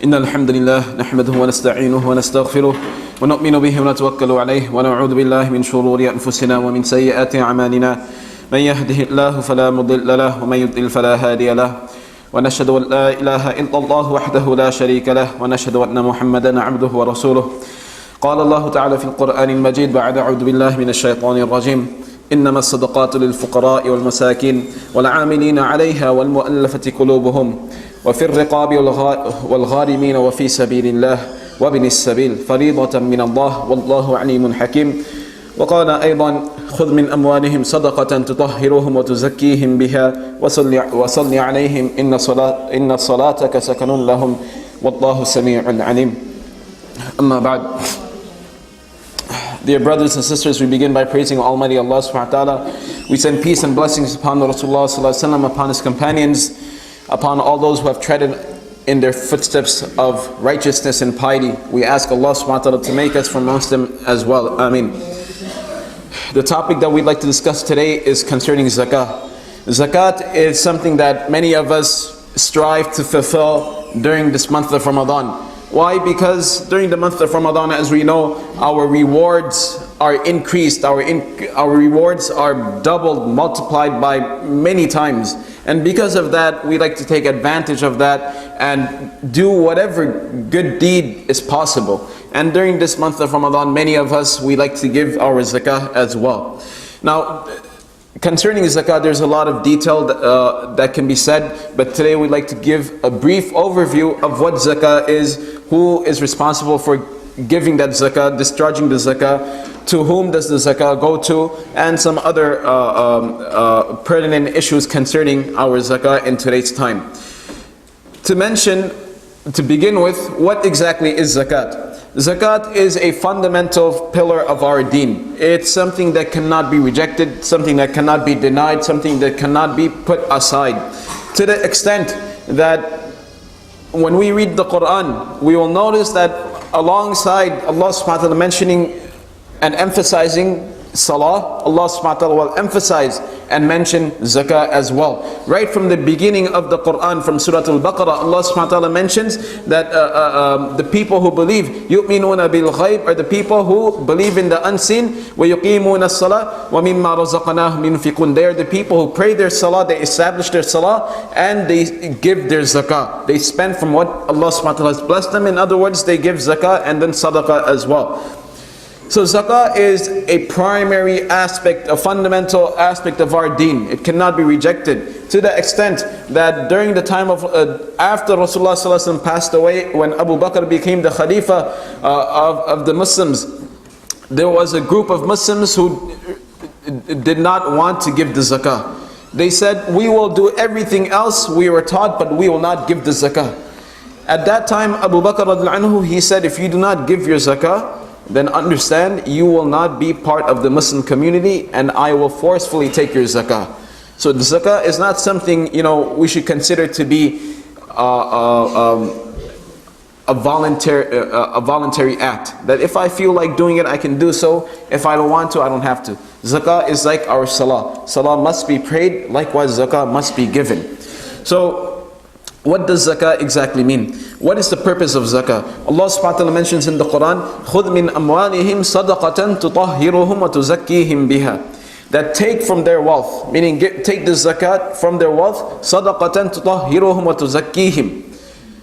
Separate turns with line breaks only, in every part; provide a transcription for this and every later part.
إن الحمد لله نحمده ونستعينه ونستغفره ونؤمن به ونتوكل عليه ونعوذ بالله من شرور أنفسنا ومن سيئات أعمالنا من يهده الله فلا مضل له ومن يضلل فلا هادي له ونشهد أن لا إله إلا الله وحده لا شريك له ونشهد أن محمدا عبده ورسوله قال الله تعالى في القرآن المجيد بعد أعوذ بالله من الشيطان الرجيم إنما الصدقات للفقراء والمساكين والعاملين عليها والمؤلفة قلوبهم وفي الرقاب والغارمين وفي سبيل الله وابن السبيل فريضة من الله والله عليم حكيم. وقال أيضا خذ من أموالهم صدقة تطهرهم وتزكيهم بها وصل عليهم إن صلاتك سكن لهم والله سميع عليم. أما بعد. Dear brothers and sisters, we begin by praising Almighty Allah subhanahu wa ta'ala. We send peace and blessings upon Rasulullah sallallahu alaihi wasallam, upon his companions, upon all those who have treaded in their footsteps of righteousness and piety. We ask Allah subhanahu wa ta'ala to make us from amongst them as well. Ameen. The topic that we'd like to discuss today is concerning Zakat. Zakat is something that many of us strive to fulfill during this month of Ramadan. Why? Because during the month of Ramadan, as we know, our rewards are increased, our rewards are doubled, multiplied by many times. And because of that, we like to take advantage of that and do whatever good deed is possible. And during this month of Ramadan, many of us, we like to give our zakah as well. Now, concerning zakah, there's a lot of detail that can be said, but today we'd like to give a brief overview of what zakah is, who is responsible for giving that zakah, discharging the zakah, to whom does the zakah go to, and some other pertinent issues concerning our zakah in today's time. To begin with, what exactly is zakat? Zakat is a fundamental pillar of our deen. It's something that cannot be rejected, something that cannot be denied, something that cannot be put aside. To the extent that when we read the Quran, we will notice that alongside Allah subhanahu wa ta'ala mentioning and emphasizing salah, Allah subhanahu wa ta'ala will emphasize and mention zakah as well. Right from the beginning of the Quran, from Surah Al-Baqarah, Allah subhanahu wa ta'ala mentions that the people who believe, yu'minuna bil ghayb, are the people who believe in the unseen, wa yuqimuna as-salah wa mimma razaqnahum yunfiqun. They are the people who pray their salah, they establish their salah, and they give their zakah. They spend from what Allah subhanahu wa ta'ala has blessed them. In other words, they give zakah and then sadaqah as well. So zakah is a primary aspect, a fundamental aspect of our deen. It cannot be rejected, to the extent that during the time of, after Rasulullah sallallahu alaihi wasallam passed away, when Abu Bakr became the Khalifa of the Muslims, there was a group of Muslims who did not want to give the zakah. They said, we will do everything else we were taught, but we will not give the zakah. At that time, Abu Bakr radiallahu anhu, he said, if you do not give your zakah, then understand you will not be part of the Muslim community, and I will forcefully take your zakah. So the zakah is not something, we should consider to be a voluntary act. That if I feel like doing it, I can do so. If I don't want to, I don't have to. Zakah is like our salah. Salah must be prayed, likewise zakah must be given. So what does zakah exactly mean? What is the purpose of zakah? Allah subhanahu wa ta'ala mentions in the Quran, خُذْ مِنْ أَمْوَالِهِمْ صَدَقَةً تُطَهِّرُهُمْ وَتُزَكِّيهِمْ بِهَا. That take from their wealth, meaning take the zakat from their wealth, صَدَقَةً تُطَهِّرُهُمْ وَتُزَكِّيهِمْ.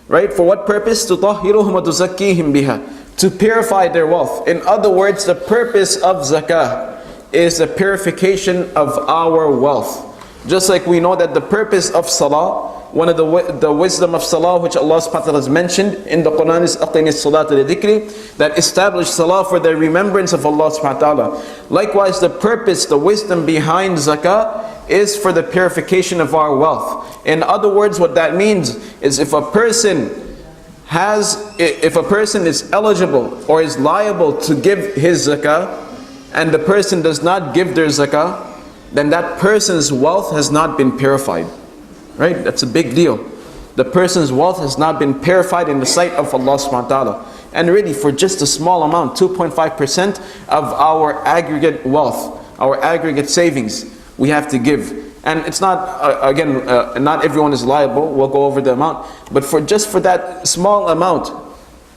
Right? For what purpose? تُطَهِّرُهُمْ وَتُزَكِّيهِمْ بِهَا. To purify their wealth. In other words, the purpose of zakah is the purification of our wealth. Just like we know that the purpose of salah, one of the wisdom of salah which Allah subhanahu wa ta'ala has mentioned in the Quran is أَقِمِ الصَّلَاةَ لِذِكْرِ, that establish salah for the remembrance of Allah subhanahu wa ta'ala. Likewise, the purpose, the wisdom behind zakah is for the purification of our wealth. In other words, what that means is if a person is eligible or is liable to give his zakah, and the person does not give their zakah, then that person's wealth has not been purified. Right? That's a big deal. The person's wealth has not been purified in the sight of Allah subhanahu wa ta'ala. And really, for just a small amount, 2.5% of our aggregate wealth, our aggregate savings, we have to give. And it's not, not everyone is liable, we'll go over the amount, but just for that small amount,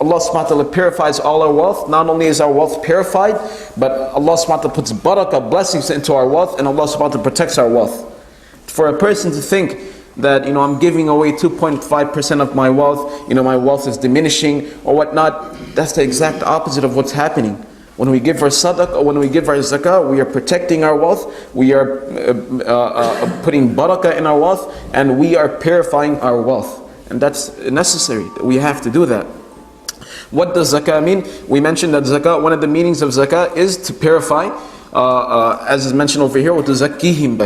Allah subhanahu wa ta'ala purifies all our wealth. Not only is our wealth purified, but Allah subhanahu wa ta'ala puts barakah, blessings into our wealth, and Allah subhanahu wa ta'ala protects our wealth. For a person to think that, I'm giving away 2.5% of my wealth, my wealth is diminishing or whatnot, that's the exact opposite of what's happening. When we give our sadaqah, when we give our zakah, we are protecting our wealth, we are putting barakah in our wealth, and we are purifying our wealth. And that's necessary. We have to do that. What does zakah mean? We mentioned that zakah, one of the meanings of zakah is to purify, as is mentioned over here, وَتُزَكِّيهِمْ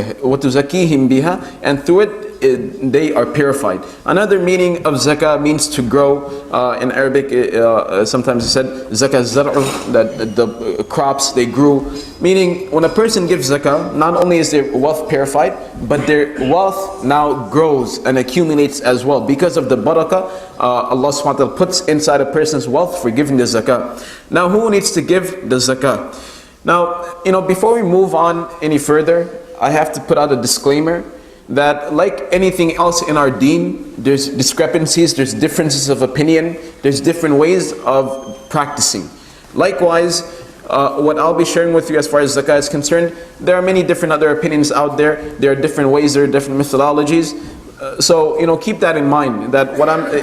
بِهَا, and through it, they are purified. Another meaning of zakah means to grow. In Arabic, sometimes it's said zakah zar'u, that the crops, they grew. Meaning, when a person gives zakah, not only is their wealth purified, but their wealth now grows and accumulates as well. Because of the barakah Allah subhanahu wa ta'ala puts inside a person's wealth for giving the zakah. Now, who needs to give the zakah? Now, before we move on any further, I have to put out a disclaimer that like anything else in our deen, there's discrepancies, there's differences of opinion, there's different ways of practicing. Likewise, what I'll be sharing with you as far as zakah is concerned, there are many different other opinions out there. There are different ways, there are different methodologies. So keep that in mind, that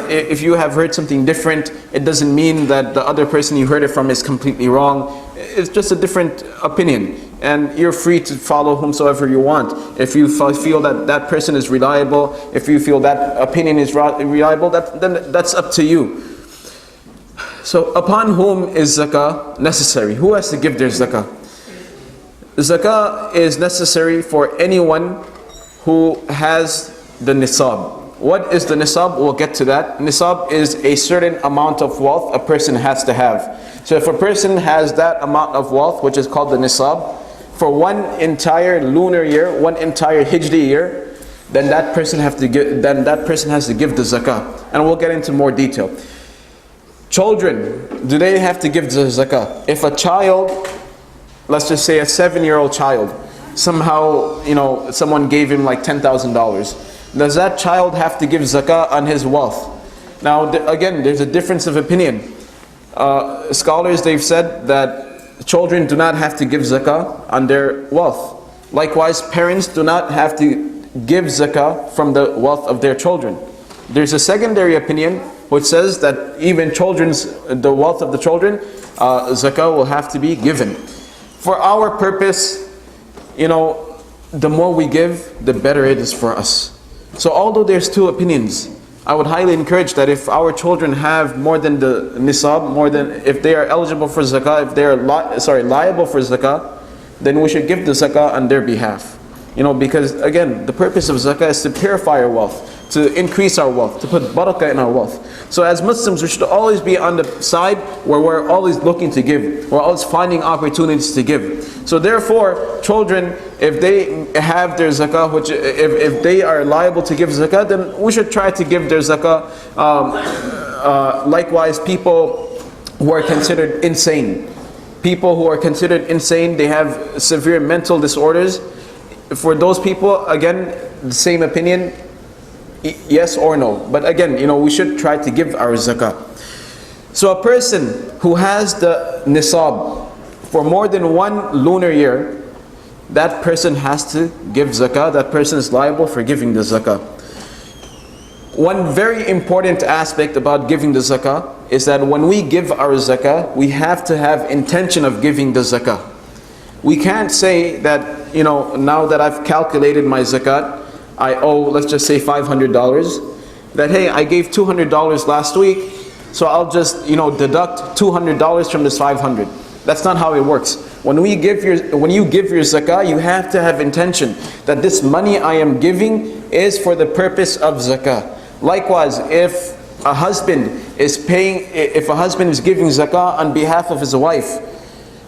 if you have heard something different, it doesn't mean that the other person you heard it from is completely wrong. It's just a different opinion, and you're free to follow whomsoever you want. If you feel that that person is reliable, if you feel that opinion is reliable, then that's up to you. So upon whom is zakah necessary? Who has to give their zakah? Zakah is necessary for anyone who has the nisab. What is the nisab? We'll get to that. Nisab is a certain amount of wealth a person has to have. So if a person has that amount of wealth, which is called the nisab, for one entire lunar year, one entire hijri year, then that person has to give the zakah. And we'll get into more detail. Children, do they have to give the zakah? If a child, let's just say a 7-year-old child, somehow, someone gave him like $10,000, does that child have to give zakah on his wealth? Now, again, there's a difference of opinion. Scholars, they've said that children do not have to give zakah on their wealth. Likewise, parents do not have to give zakah from the wealth of their children. There's a secondary opinion which says that even the wealth of the children, zakah will have to be given. For our purpose, the more we give, the better it is for us. So although there's two opinions, I would highly encourage that if our children have more than the nisab, if they are eligible for zakah, if they are liable for zakah, then we should give the zakah on their behalf. Because again, the purpose of zakah is to purify our wealth, to increase our wealth, to put barakah in our wealth. So as Muslims, we should always be on the side where we're always looking to give. We're always finding opportunities to give. So therefore, children, if they have their zakah, if they are liable to give zakah, then we should try to give their zakah. Likewise, people who are considered insane. People who are considered insane, they have severe mental disorders. For those people, again, the same opinion, yes or no. But again, we should try to give our zakah. So a person who has the nisab for more than one lunar year, that person has to give zakah. That person is liable for giving the zakah. One very important aspect about giving the zakah is that when we give our zakah, we have to have intention of giving the zakah. We can't say that, now that I've calculated my zakat, I owe, let's just say $500, that hey, I gave $200 last week, so I'll just, deduct $200 from this $500. That's not how it works. When you give your zakah, you have to have intention that this money I am giving is for the purpose of zakah. Likewise, if a husband is giving zakah on behalf of his wife,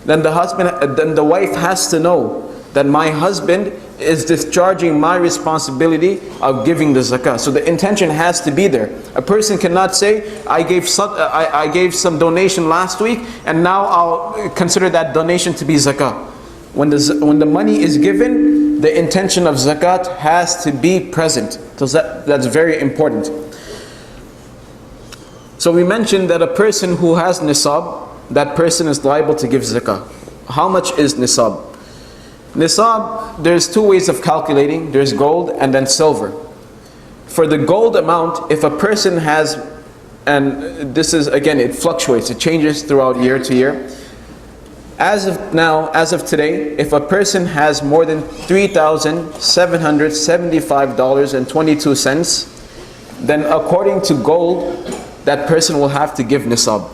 then the wife has to know that my husband is discharging my responsibility of giving the zakah. So the intention has to be there. A person cannot say, I gave some donation last week and now I'll consider that donation to be zakah. When the money is given, the intention of zakat has to be present. So that's very important. So we mentioned that a person who has nisab, that person is liable to give zakah. How much is nisab? Nisab, there's two ways of calculating. There's gold and then silver. For the gold amount, if a person has, and this is again, it fluctuates, it changes throughout year to year. As of now, as of today, if a person has more than $3,775.22, then according to gold, that person will have to give nisab.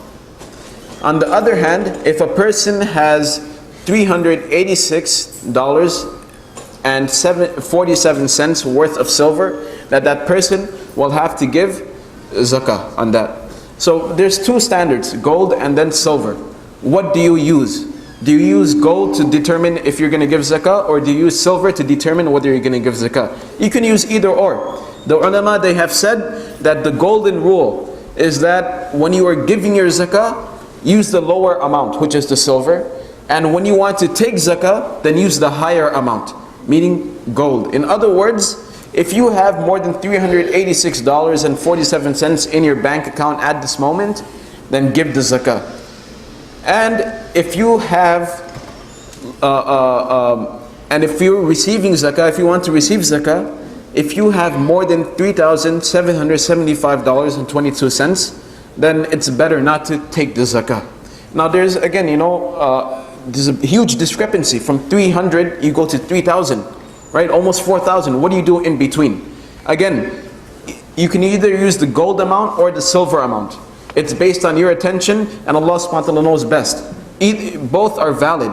On the other hand, if a person has $386.47 worth of silver, that person will have to give zakah on that. So there's two standards, gold and then silver. What do you use? Do you use gold to determine if you're going to give zakah, or do you use silver to determine whether you're going to give zakah? You can use either or. The ulama, they have said that the golden rule is that when you are giving your zakah, use the lower amount, which is the silver. And when you want to take zakah, then use the higher amount, meaning gold. In other words, if you have more than $386.47 in your bank account at this moment, then give the zakah. And if you have, and if you're receiving zakah, if you want to receive zakah, if you have more than $3,775.22, then it's better not to take the zakah. Now there's again, there's a huge discrepancy. From 300, you go to 3,000, right? Almost 4,000. What do you do in between? Again, you can either use the gold amount or the silver amount. It's based on your attention, and Allah subhanahu wa ta'ala knows best. Both are valid.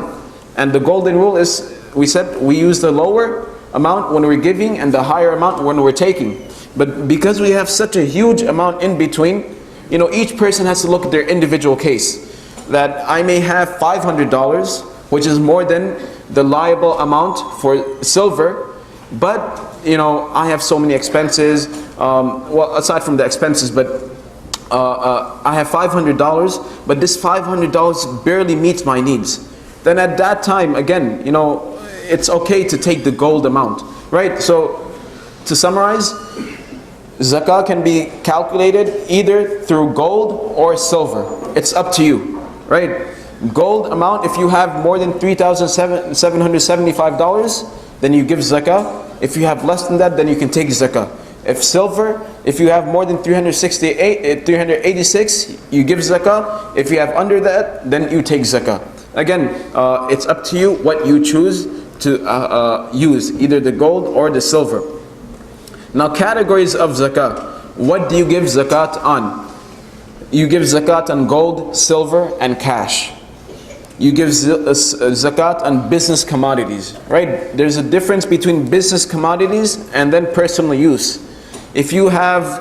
And the golden rule is, we said, we use the lower amount when we're giving and the higher amount when we're taking. But because we have such a huge amount in between, each person has to look at their individual case. That I may have $500, which is more than the liable amount for silver, but I have so many expenses. Well, aside from the expenses, but I have $500, but this $500 barely meets my needs. Then at that time, again, it's okay to take the gold amount, right? So to summarize, zakah can be calculated either through gold or silver. It's up to you, right? Gold amount, if you have more than $3,775, then you give zakah. If you have less than that, then you can take zakah. If silver, if you have more than 386, you give zakah. If you have under that, then you take zakah. Again, it's up to you what you choose to use, either the gold or the silver. Now, categories of zakah. What do you give zakat on? You give zakat on gold, silver, and cash. You give zakat on business commodities, right? There's a difference between business commodities and then personal use. If you have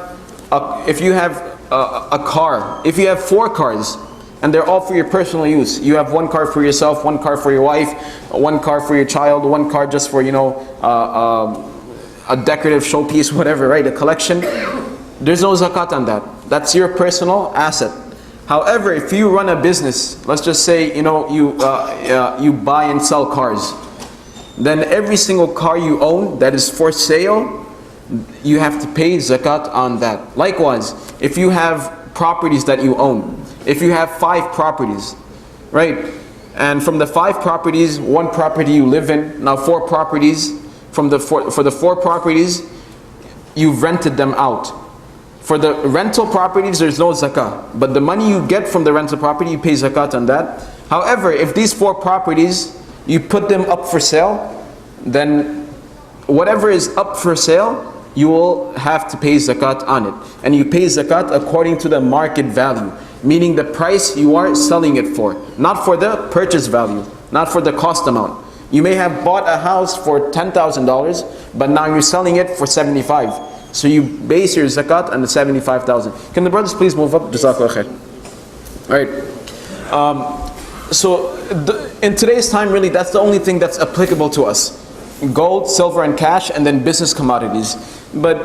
a car, if you have 4 cars, and they're all for your personal use, you have 1 car for yourself, 1 car for your wife, 1 car for your child, 1 car just for a decorative showpiece, whatever, right? A collection. There's no zakat on that. That's your personal asset. However, if you run a business, let's just say you buy and sell cars, then every single car you own that is for sale, you have to pay zakat on that. Likewise, if you have properties that you own, if you have 5 properties, right? And from the 5 properties, 1 property you live in, now 4 properties, for the 4 properties, you've rented them out. For the rental properties, there's no zakah. But the money you get from the rental property, you pay zakat on that. However, if these 4 properties, you put them up for sale, then whatever is up for sale, you will have to pay zakat on it. And you pay zakat according to the market value, meaning the price you are selling it for, not for the purchase value, not for the cost amount. You may have bought a house for $10,000, but now you're selling it for $75,000. So you base your zakat on the $75,000. Can the brothers please move up? Jazakallah khair. Alright. So in today's time, really, that's the only thing that's applicable to us. Gold, silver, and cash, and then business commodities. But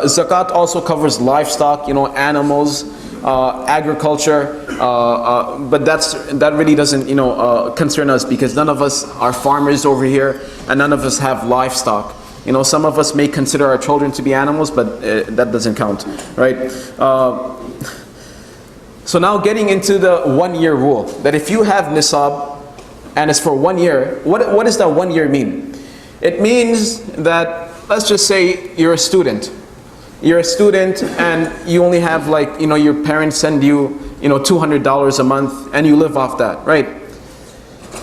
zakat also covers livestock, animals, agriculture, But that really doesn't concern us, because none of us are farmers over here, and none of us have livestock. Some of us may consider our children to be animals, but that doesn't count, right? So now getting into the 1 year rule, that if you have nisab and it's for 1 year, what does that 1 year mean? It means that, let's just say you're a student. You're a student and you only have your parents send you, $200 a month and you live off that, right?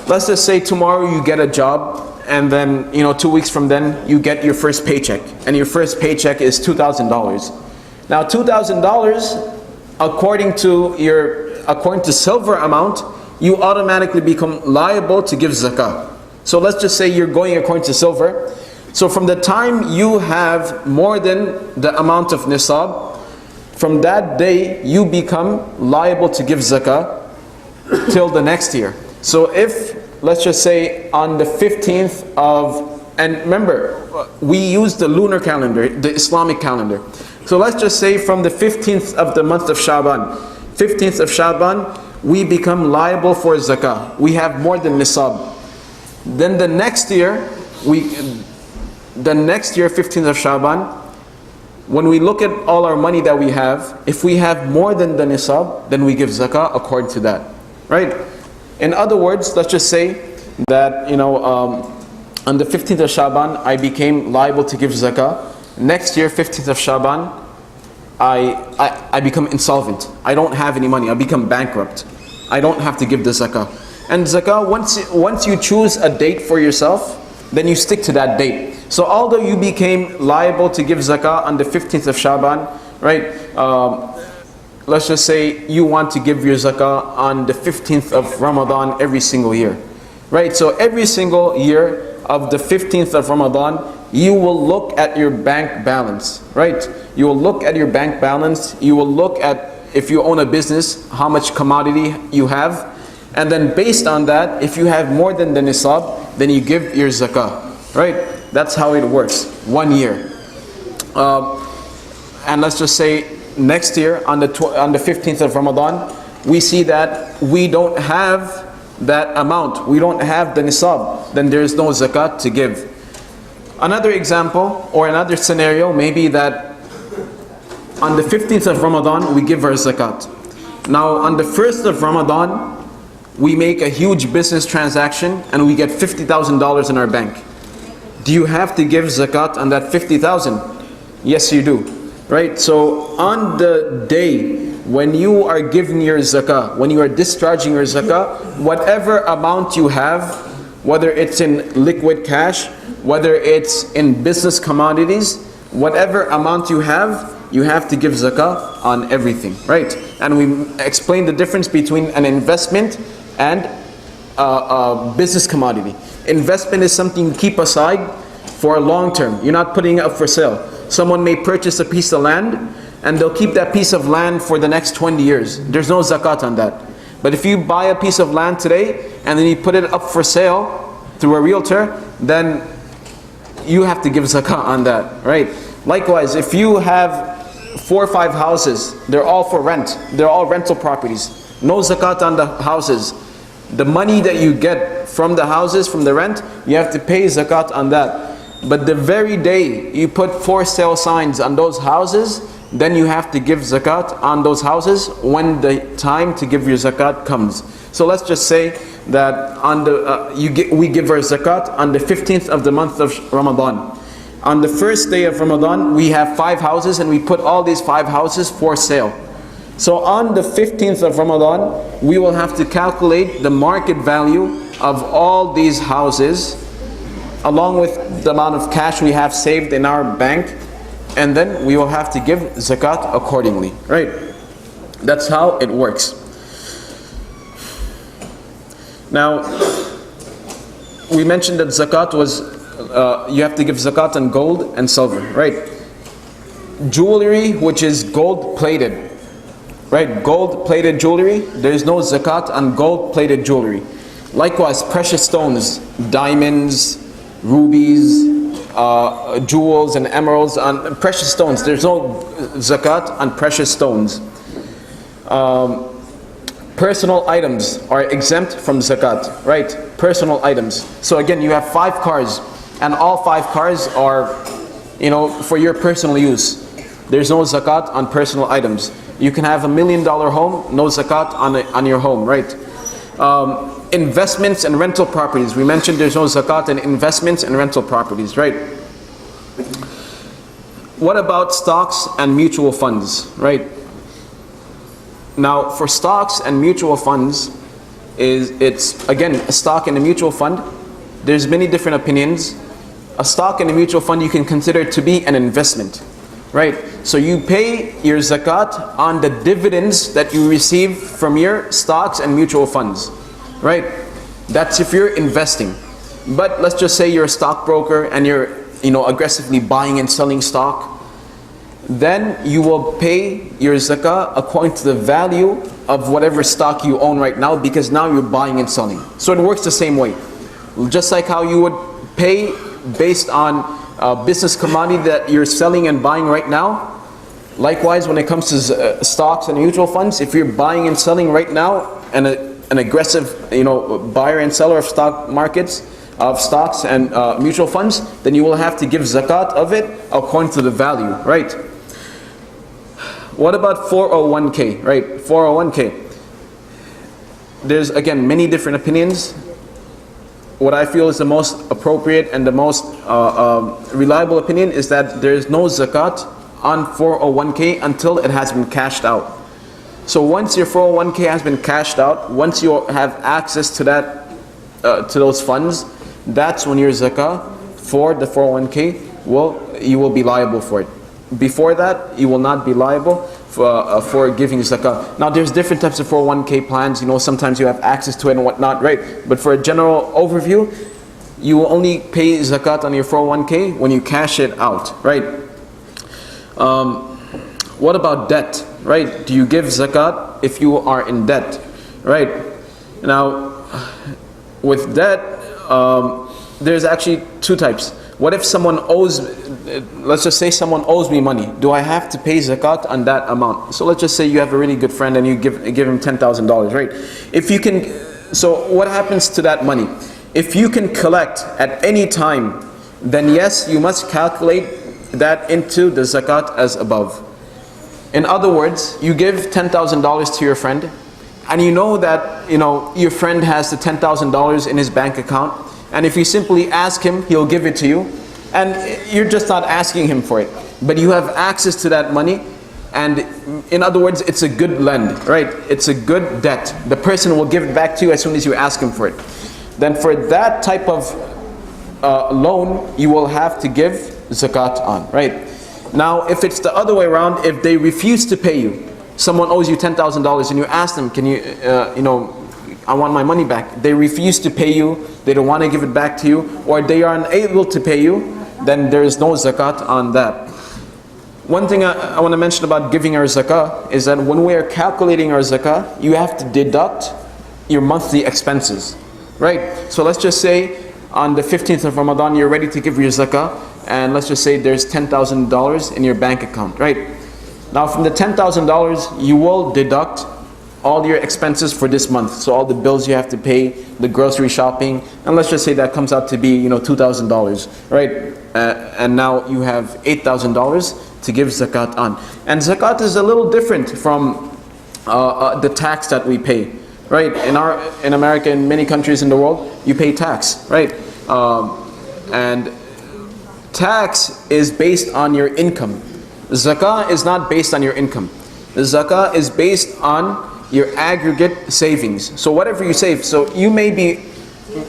Let's just say tomorrow you get a job, and then 2 weeks from then you get your first paycheck, and your first paycheck is $2,000. Now $2,000, according to silver amount, you automatically become liable to give zakah. So let's just say you're going according to silver. So from the time you have more than the amount of nisab, from that day you become liable to give zakah till the next year. So if, let's just say on the 15th of, and remember, we use the lunar calendar, the Islamic calendar. So let's just say from the 15th of the month of Shaban, 15th of Shaban, we become liable for zakah. We have more than nisab. Then the next year, 15th of Shaban, when we look at all our money that we have, if we have more than the nisab, then we give zakah according to that, right? In other words, let's just say that on the 15th of Shaban, I became liable to give zakah. Next year, 15th of Shaban, I become insolvent. I don't have any money. I become bankrupt. I don't have to give the zakah. And zakah, once you choose a date for yourself, then you stick to that date. So although you became liable to give zakah on the 15th of Shaban, right? Let's just say you want to give your zakah on the 15th of Ramadan every single year, right? So every single year of the 15th of Ramadan, you will look at your bank balance, right? You will look at your bank balance. You will look at, if you own a business, how much commodity you have. And then based on that, if you have more than the nisab, then you give your zakah, right? That's how it works, 1 year. And let's just say next year on the 15th of Ramadan, we see that we don't have that amount. We don't have the nisab. Then there is no zakat to give. Another example or another scenario may be that on the 15th of Ramadan, we give our zakat. Now on the 1st of Ramadan, we make a huge business transaction and we get $50,000 in our bank. Do you have to give zakat on that 50,000? Yes, you do, right? So on the day when you are giving your zakah, when you are discharging your zakah, whatever amount you have, whether it's in liquid cash, whether it's in business commodities, whatever amount you have to give zakah on everything, right? And we explained the difference between an investment and a business commodity. Investment is something you keep aside for a long term. You're not putting it up for sale. Someone may purchase a piece of land and they'll keep that piece of land for the next 20 years. There's no zakat on that. But if you buy a piece of land today and then you put it up for sale through a realtor, then you have to give zakah on that, right? Likewise, if you have 4 or 5 houses, they're all for rent. They're all rental properties. No zakat on the houses. The money that you get from the houses, from the rent, you have to pay zakat on that. But the very day you put for sale signs on those houses, then you have to give zakat on those houses when the time to give your zakat comes. So let's just say that on the we give our zakat on the 15th of the month of Ramadan. On the first day of Ramadan, we have 5 houses and we put all these 5 houses for sale. So on the 15th of Ramadan, we will have to calculate the market value of all these houses along with the amount of cash we have saved in our bank, and then we will have to give zakat accordingly, right? That's how it works. Now, we mentioned that zakat was, you have to give zakat on gold and silver, right? Jewelry which is gold plated, right? Gold plated jewelry, there is no zakat on gold plated jewelry. Likewise, precious stones, diamonds, rubies, jewels and emeralds, on precious stones, there's no zakat on precious stones. personal items are exempt from zakat, right? Personal items. So again, you have 5 cars, and all 5 cars are, for your personal use. There's no zakat on personal items. You can have $1 million home, no zakat on your home, right? Investments and rental properties. We mentioned there's no zakat in investments and rental properties, right? What about stocks and mutual funds, right? Now, for stocks and mutual funds, it's again a stock and a mutual fund. There's many different opinions. A stock and a mutual fund you can consider to be an investment, right? So you pay your zakat on the dividends that you receive from your stocks and mutual funds, right? That's if you're investing. But let's just say you're a stockbroker and you're aggressively buying and selling stock. Then you will pay your zakah according to the value of whatever stock you own right now, because now you're buying and selling. So it works the same way. Just like how you would pay based on business commodity that you're selling and buying right now. Likewise, when it comes to stocks and mutual funds, if you're buying and selling right now, and an aggressive buyer and seller of stock markets, of stocks and mutual funds, then you will have to give zakat of it according to the value, right? What about 401k, right? 401k. There's again many different opinions. What I feel is the most appropriate and the most reliable opinion is that there is no zakat on 401k until it has been cashed out. So once your 401k has been cashed out, once you have access to that, to those funds, that's when your zakah for the 401k you will be liable for it. Before that, you will not be liable for giving zakah. Now, there's different types of 401k plans. Sometimes you have access to it and whatnot, right? But for a general overview, you will only pay zakat on your 401k when you cash it out, right? What about debt, right? Do you give zakat if you are in debt, right? Now, with debt, there's actually 2 types. What if someone owes, let's just say someone owes me money. Do I have to pay zakat on that amount? So let's just say you have a really good friend and you give him $10,000, right? If you can, so what happens to that money? If you can collect at any time, then yes, you must calculate that into the zakat as above. In other words, you give $10,000 to your friend, and you know that your friend has the $10,000 in his bank account, and if you simply ask him, he'll give it to you, and you're just not asking him for it, but you have access to that money, and in other words, it's a good lend, right? It's a good debt. The person will give it back to you as soon as you ask him for it. Then for that type of loan, you will have to give zakat on, right? Now, if it's the other way around, if they refuse to pay you, someone owes you $10,000 and you ask them, can you, I want my money back. They refuse to pay you, they don't want to give it back to you, or they are unable to pay you, then there is no zakat on that. One thing I want to mention about giving our zakah is that when we are calculating our zakah, you have to deduct your monthly expenses, right? So let's just say on the 15th of Ramadan, you're ready to give your zakah, and let's just say there's $10,000 in your bank account, right? Now from the $10,000, you will deduct all your expenses for this month. So all the bills you have to pay, the grocery shopping, and let's just say that comes out to be $2,000, right? And now you have $8,000 to give zakat on. And zakat is a little different from the tax that we pay, right? In America, in many countries in the world, you pay tax, right? And tax is based on your income. Zakah is not based on your income. The zakah is based on your aggregate savings. So whatever you save, so you may be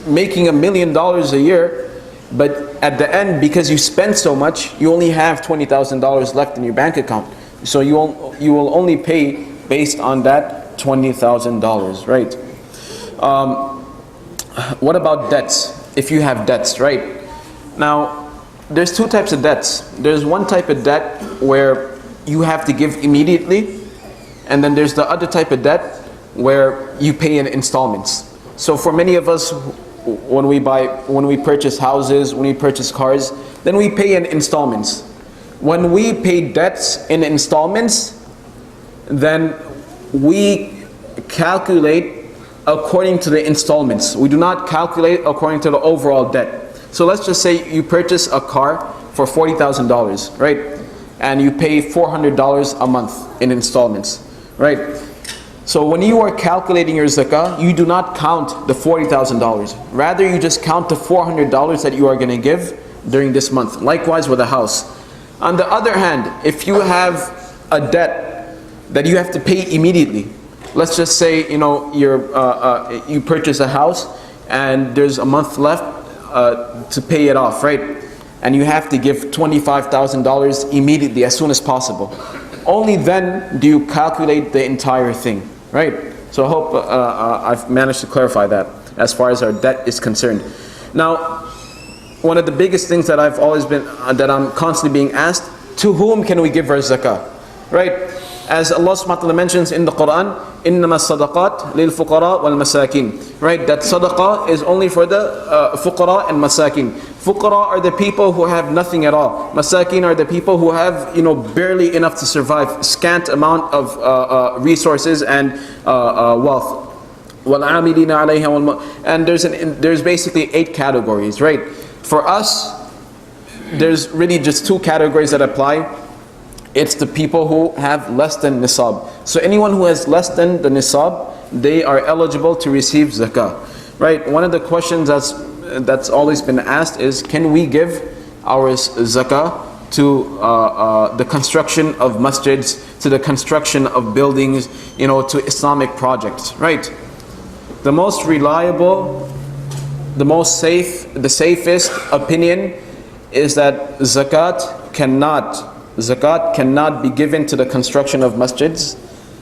making $1 million a year, but at the end, because you spend so much, you only have $20,000 left in your bank account. So you will only pay based on that $20,000, right? What about debts? If you have debts, right? Now, there's 2 types of debts. There's one type of debt where you have to give immediately, and then there's the other type of debt where you pay in installments. So for many of us, when we purchase houses, when we purchase cars, then we pay in installments. When we pay debts in installments, then we calculate according to the installments. We do not calculate according to the overall debt. So let's just say you purchase a car for $40,000, right? And you pay $400 a month in installments, right? So when you are calculating your zakah, you do not count the $40,000. Rather, you just count the $400 that you are going to give during this month. Likewise with a house. On the other hand, if you have a debt that you have to pay immediately, let's just say you purchase a house and there's a month left to pay it off, right? And you have to give $25,000 immediately, as soon as possible. Only then do you calculate the entire thing, right? So I hope I've managed to clarify that as far as our debt is concerned. Now, one of the biggest things that I've always been, that I'm constantly being asked, to whom can we give our zakah, right? As Allah subhanahu wa ta'ala mentions in the Quran, إِنَّمَا الصَّدَقَاتِ لِلْفُقَرَاءِ وَالْمَسَاكِينِ, right? That sadaqah is only for the fuqara and masakin. Fuqara are the people who have nothing at all. Masakin are the people who have barely enough to survive, scant amount of resources and wealth. وَالْعَامِلِينَ عَلَيْهَا, and there's basically 8 categories, right? For us, there's really just 2 categories that apply. It's the people who have less than nisab. So anyone who has less than the nisab, they are eligible to receive zakah, right? One of the questions that's always been asked is, can we give our zakah to the construction of masjids, to the construction of buildings, to Islamic projects, right? The most reliable, the most safe, the safest opinion is that zakat cannot be given to the construction of masjids.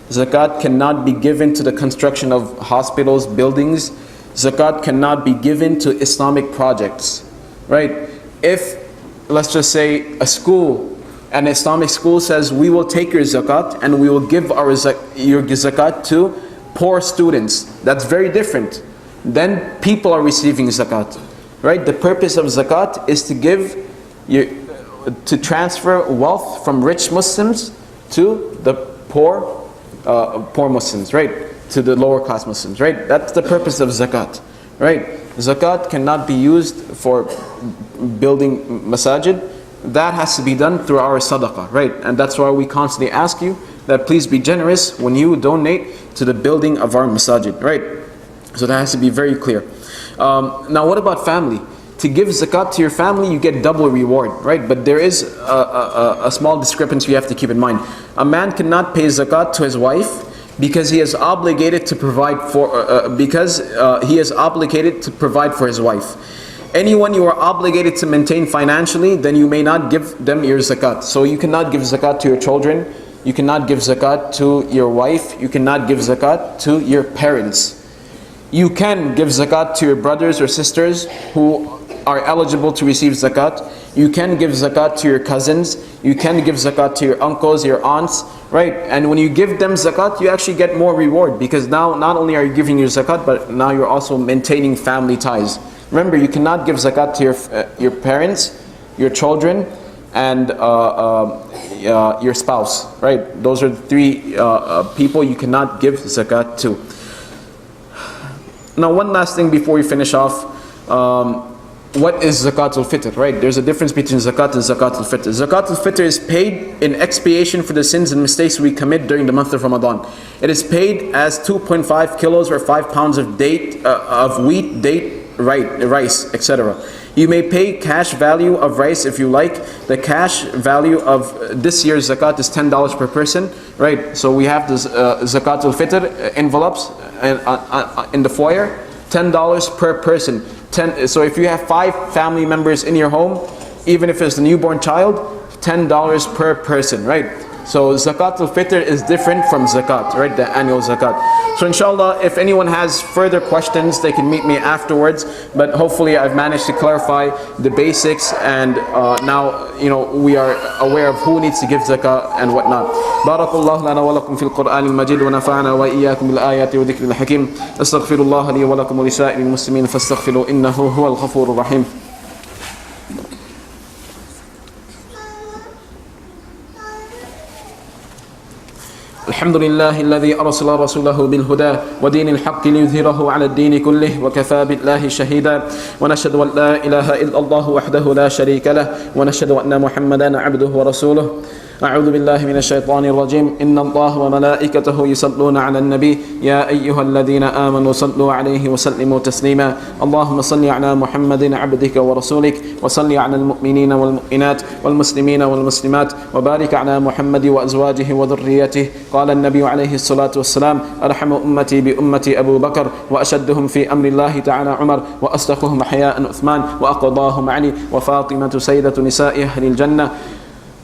Zakat cannot be given to the construction of hospitals, buildings. Zakat cannot be given to Islamic projects, right? If, let's just say, a school, an Islamic school says, we will take your zakat and we will give your zakat to poor students, that's very different. Then people are receiving zakat, right? The purpose of zakat is to transfer wealth from rich Muslims to the poor Muslims, right? To the lower class Muslims, right? That's the purpose of zakat, right? Zakat cannot be used for building masajid. That has to be done through our sadaqah, right? And that's why we constantly ask you that please be generous when you donate to the building of our masajid, right? So that has to be very clear. Now what about family? To give zakat to your family, you get double reward, right? But there is a small discrepancy you have to keep in mind. A man cannot pay zakat to his wife because he is obligated to provide for his wife. Anyone you are obligated to maintain financially, then you may not give them your zakat. So you cannot give zakat to your children, you cannot give zakat to your wife, you cannot give zakat to your parents. You can give zakat to your brothers or sisters who are eligible to receive zakat. You can give zakat to your cousins. You can give zakat to your uncles, your aunts, right? And when you give them zakat, you actually get more reward, because now not only are you giving your zakat, but now you're also maintaining family ties. Remember, you cannot give zakat to your parents, your children, and your spouse, right? Those are the 3 people you cannot give zakat to. Now, one last thing before we finish off. What is Zakatul Fitr, right? There's a difference between Zakat and Zakatul Fitr. Zakatul Fitr is paid in expiation for the sins and mistakes we commit during the month of Ramadan. It is paid as 2.5 kilos or 5 pounds of wheat, date, rice, etc. You may pay cash value of rice if you like. The cash value of this year's zakat is $10 per person, right? So we have the Zakatul Fitr envelopes in the foyer, $10 per person. So if you have 5 family members in your home, even if it's a newborn child, $10 per person, right? So Zakatul Fitr is different from zakat, right? The annual zakat. So inshallah, if anyone has further questions, they can meet me afterwards. But hopefully I've managed to clarify the basics, and now we are aware of who needs to give zakah and whatnot. Barakallahu lana wa lakum fil Qur'an al-Majid wa nafa'ana wa iyyakum bil ayati wa dhikril hakim. Astaghfirullah li wa lakum wa li sa'iril muslimin fastaghfiru innahu huwal ghafurur rahim. الحمد لله الذي أرسل رسوله بالهدى ودين الحق ليظهره على الدين كله وكفى بالله شهيدا ونشهد أن لا إله إلا الله وحده لا شريك له ونشهد أن محمدا عبده ورسوله أعوذ بالله من الشيطان الرجيم إن الله وملائكته يصلون على النبي يا أيها الذين آمنوا صلوا عليه وسلموا تسليما اللهم صل على محمد عبدك ورسولك وصل على المؤمنين والمؤمنات والمسلمين والمسلمات وبارك على محمد وأزواجه وذريته قال النبي عليه الصلاة والسلام أرحم أمتي بأمتي أبو بكر وأشدهم في أمر الله تعالى عمر وأصدقهم حياء عثمان وأقضاهم علي وفاطمة سيدة نساء أهل الجنة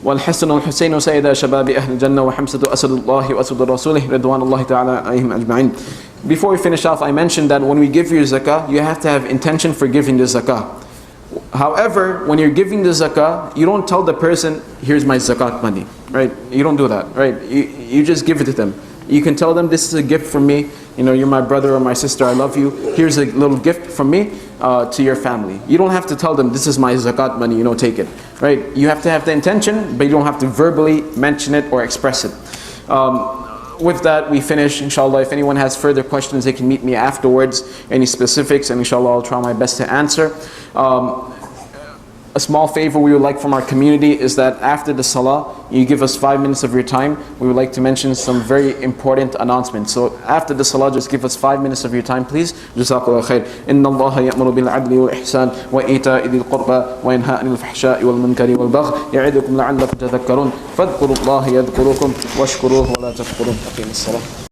والحسن والحسين سيد شباب أهل الجنة وحمزة أسد الله وأسد رسوله رضوان الله تعالى عليهم أجمعين. Before we finish off, I mentioned that when we give your zakah, you have to have intention for giving the zakah. However, when you're giving the zakah, you don't tell the person, here's my zakat money, right? You don't do that, right? You just give it to them. You can tell them, this is a gift from me. You know, you're my brother or my sister, I love you. Here's a little gift from me to your family. You don't have to tell them, this is my zakat money, take it, right? You have to have the intention, but you don't have to verbally mention it or express it. With that, we finish, inshallah. If anyone has further questions, they can meet me afterwards, any specifics, and inshallah, I'll try my best to answer. A small favor we would like from our community is that after the salah, you give us 5 minutes of your time. We would like to mention some very important announcements. So after the salah, just give us 5 minutes of your time, please. Jazakallah khair. Inna Allah ya'muru bil adli wal ihsan wa ita'i dhil qurba wa yanha 'anil fahsha'i wal munkari wal baghi ya'idukum la'allakum tadhakkarun. Fadhkurullaha yadhkurukum washkuruhu wa la takfurun. Aqimus salah.